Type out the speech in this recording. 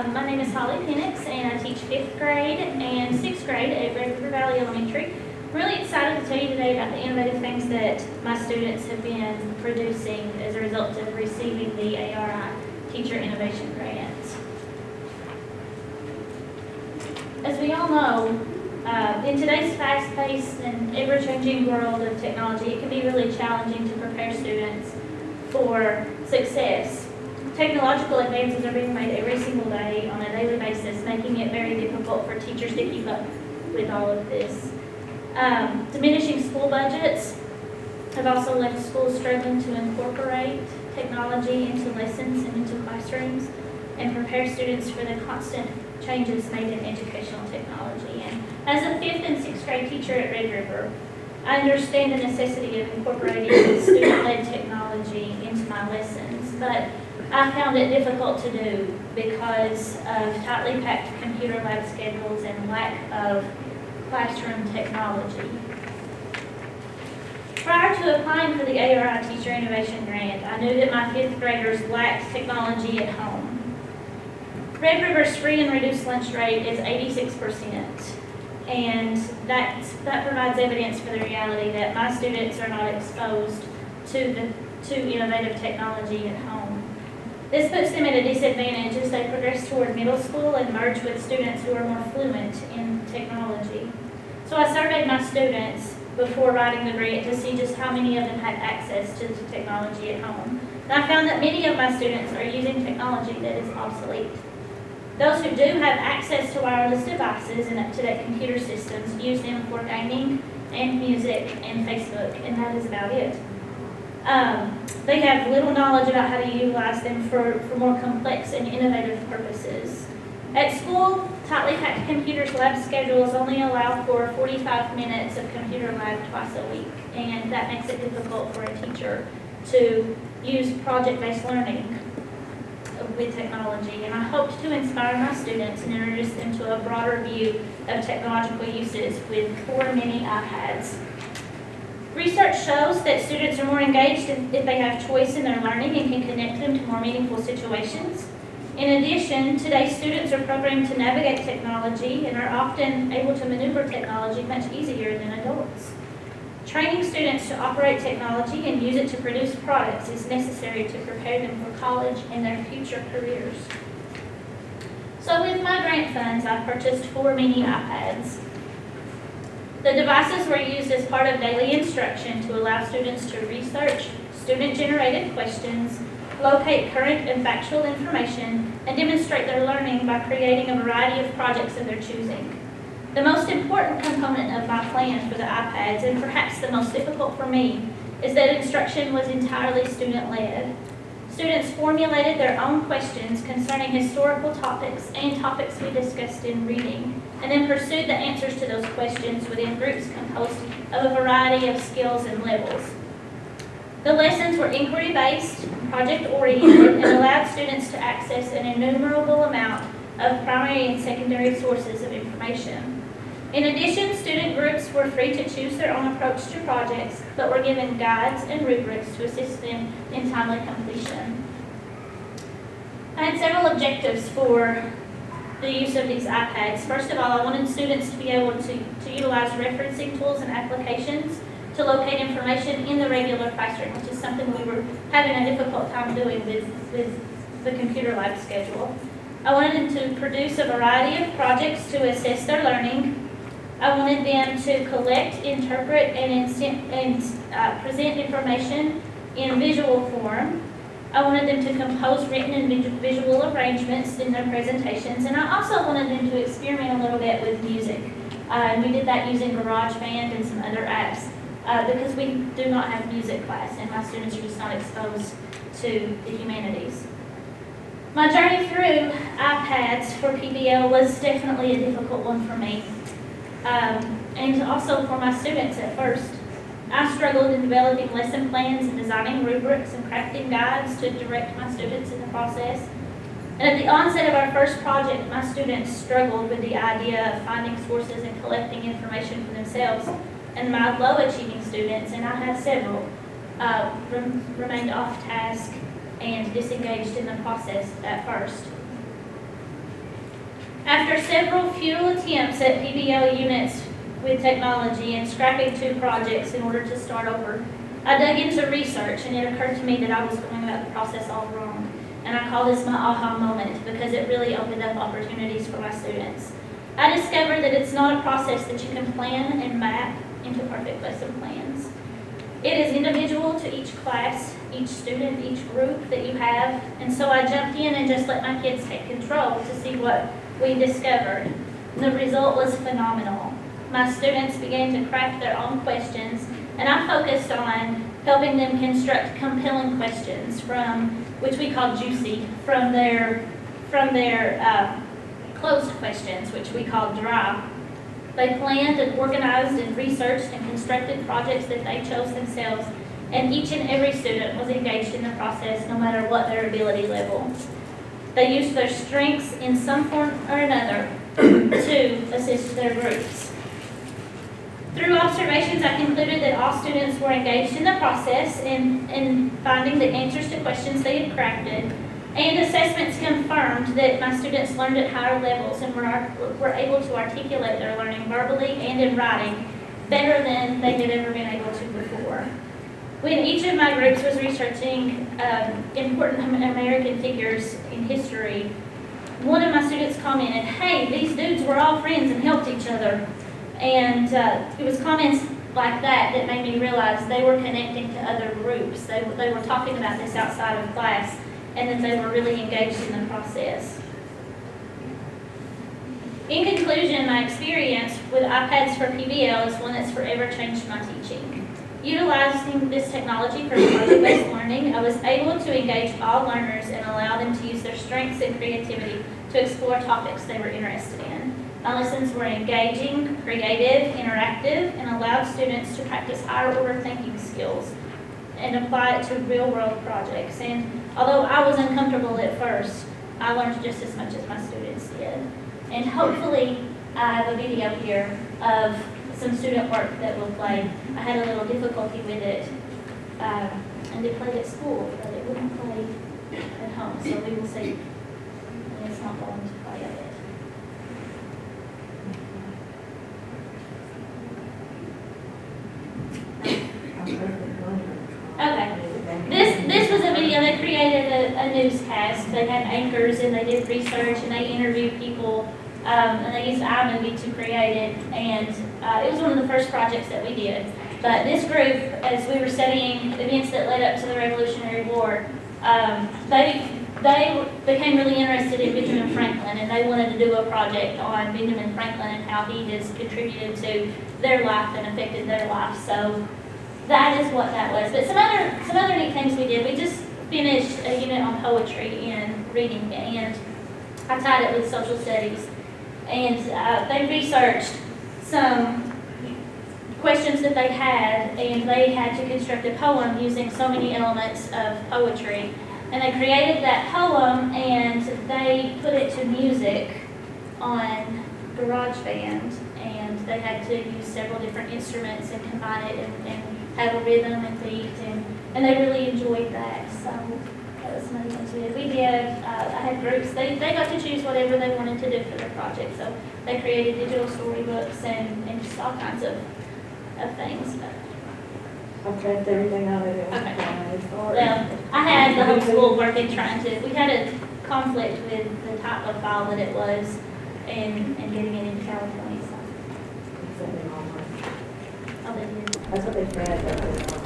My name is Holly Penix, and I teach 5th grade and 6th grade at Red River Valley Elementary. I'm really excited to tell you today about the innovative things that my students have been producing as a result of receiving the ARI Teacher Innovation Grant. As we all know, in today's fast-paced and ever-changing world of technology, it can be really challenging to prepare students for success. Technological advances are being made every single day on a daily basis, making it very difficult for teachers to keep up with all of this. Diminishing school budgets have also left schools struggling to incorporate technology into lessons and into classrooms and prepare students for the constant changes made in educational technology. And as a 5th and 6th grade teacher at Red River, I understand the necessity of incorporating student-led technology into my lessons, but I found it difficult to do because of tightly packed computer lab schedules and lack of classroom technology. Prior to applying for the ARI Teacher Innovation Grant, I knew that my 5th graders lacked technology at home. Red River's free and reduced lunch rate is 86%, and that provides evidence for the reality that my students are not exposed to innovative technology at home. This puts them at a disadvantage as they progress toward middle school and merge with students who are more fluent in technology. So I surveyed my students before writing the grant to see just how many of them had access to the technology at home. And I found that many of my students are using technology that is obsolete. Those who do have access to wireless devices and up-to-date computer systems use them for gaming and music and Facebook, and that is about it. They have little knowledge about how to utilize them for more complex and innovative purposes. At school, tightly packed computers lab schedules only allow for 45 minutes of computer lab twice a week, and that makes it difficult for a teacher to use project-based learning with technology. And I hoped to inspire my students and introduce them to a broader view of technological uses with 4 mini iPads. Research shows that students are more engaged if they have choice in their learning and can connect them to more meaningful situations. In addition, today's students are programmed to navigate technology and are often able to maneuver technology much easier than adults. Training students to operate technology and use it to produce products is necessary to prepare them for college and their future careers. So with my grant funds, I purchased 4 mini iPads. The devices were used as part of daily instruction to allow students to research student-generated questions, locate current and factual information, and demonstrate their learning by creating a variety of projects of their choosing. The most important component of my plan for the iPads, and perhaps the most difficult for me, is that instruction was entirely student-led. Students formulated their own questions concerning historical topics and topics we discussed in reading, and then pursued the answers to those questions within groups composed of a variety of skills and levels. The lessons were inquiry-based, project-oriented, and allowed students to access an innumerable amount of primary and secondary sources of information. In addition, student groups were free to choose their own approach to projects, but were given guides and rubrics to assist them in timely completion. I had several objectives for the use of these iPads. First of all, I wanted students to be able to utilize referencing tools and applications to locate information in the regular classroom, which is something we were having a difficult time doing with the computer lab schedule. I wanted them to produce a variety of projects to assess their learning. I wanted them to collect, interpret, and present information in visual form. I wanted them to compose written and visual arrangements in their presentations, and I also wanted them to experiment a little bit with music. And we did that using GarageBand and some other apps because we do not have music class, and my students are just not exposed to the humanities. My journey through iPads for PBL was definitely a difficult one for me, and also for my students at first. I struggled in developing lesson plans and designing rubrics and crafting guides to direct my students in the process. And at the onset of our first project, my students struggled with the idea of finding sources and collecting information for themselves. And my low-achieving students, and I have several, remained off task and disengaged in the process at first. After several futile attempts at PBL units with technology and scrapping 2 projects in order to start over, I dug into research, and it occurred to me that I was going about the process all wrong. And I call this my aha moment because it really opened up opportunities for my students. I discovered that it's not a process that you can plan and map into perfect lesson plans. It is individual to each class, each student, each group that you have, and so I jumped in and just let my kids take control to see what we discovered. The result was phenomenal. My students began to craft their own questions, and I focused on helping them construct compelling questions which we call juicy, from their closed questions, which we call dry. They planned and organized and researched and constructed projects that they chose themselves, and each and every student was engaged in the process, no matter what their ability level. They used their strengths in some form or another to assist their groups. Through observations, I concluded that all students were engaged in the process in finding the answers to questions they had crafted, and assessments confirmed that my students learned at higher levels and were able to articulate their learning verbally and in writing better than they had ever been able to before. When each of my groups was researching important American figures in history, one of my students commented, "Hey, these dudes were all friends and helped each other." And it was comments like that that made me realize they were connecting to other groups. They were talking about this outside of class, and that they were really engaged in the process. In conclusion, my experience with iPads for PBL is one that's forever changed my teaching. Utilizing this technology for project-based learning, I was able to engage all learners and allow them to use their strengths and creativity to explore topics they were interested in. My lessons were engaging, creative, interactive, and allowed students to practice higher order thinking skills and apply it to real-world projects. And although I was uncomfortable at first, I learned just as much as my students did. And hopefully, I have a video here of some student work that we'll play. I had a little difficulty with it, and it played at school, but it wouldn't play at home, so we will see. And it's not going to play of it. Okay. This was a video. They created a newscast. They had anchors and they did research and they interviewed people, and they used iMovie to create it. And it was one of the first projects that we did. But this group, as we were studying events that led up to the Revolutionary War, they became really interested in Benjamin Franklin, and they wanted to do a project on Benjamin Franklin and how he has contributed to their life and affected their life. So that is what that was. But some other neat things we did. We just finished a unit on poetry and reading, and I tied it with social studies. And they researched some questions that they had, and they had to construct a poem using so many elements of poetry. And they created that poem, and they put it to music on GarageBand, and they had to use several different instruments and combine it and have a rhythm and beat, and they really enjoyed that. So that was some of the things we did. I had groups, they got to choose whatever they wanted to do for their project. So they created digital storybooks and just all kinds of things. Okay, everything out of it. Okay. Well, I had the whole school working we had a conflict with the type of file that it was and getting it into California. So. Oh, they did. That's what they said.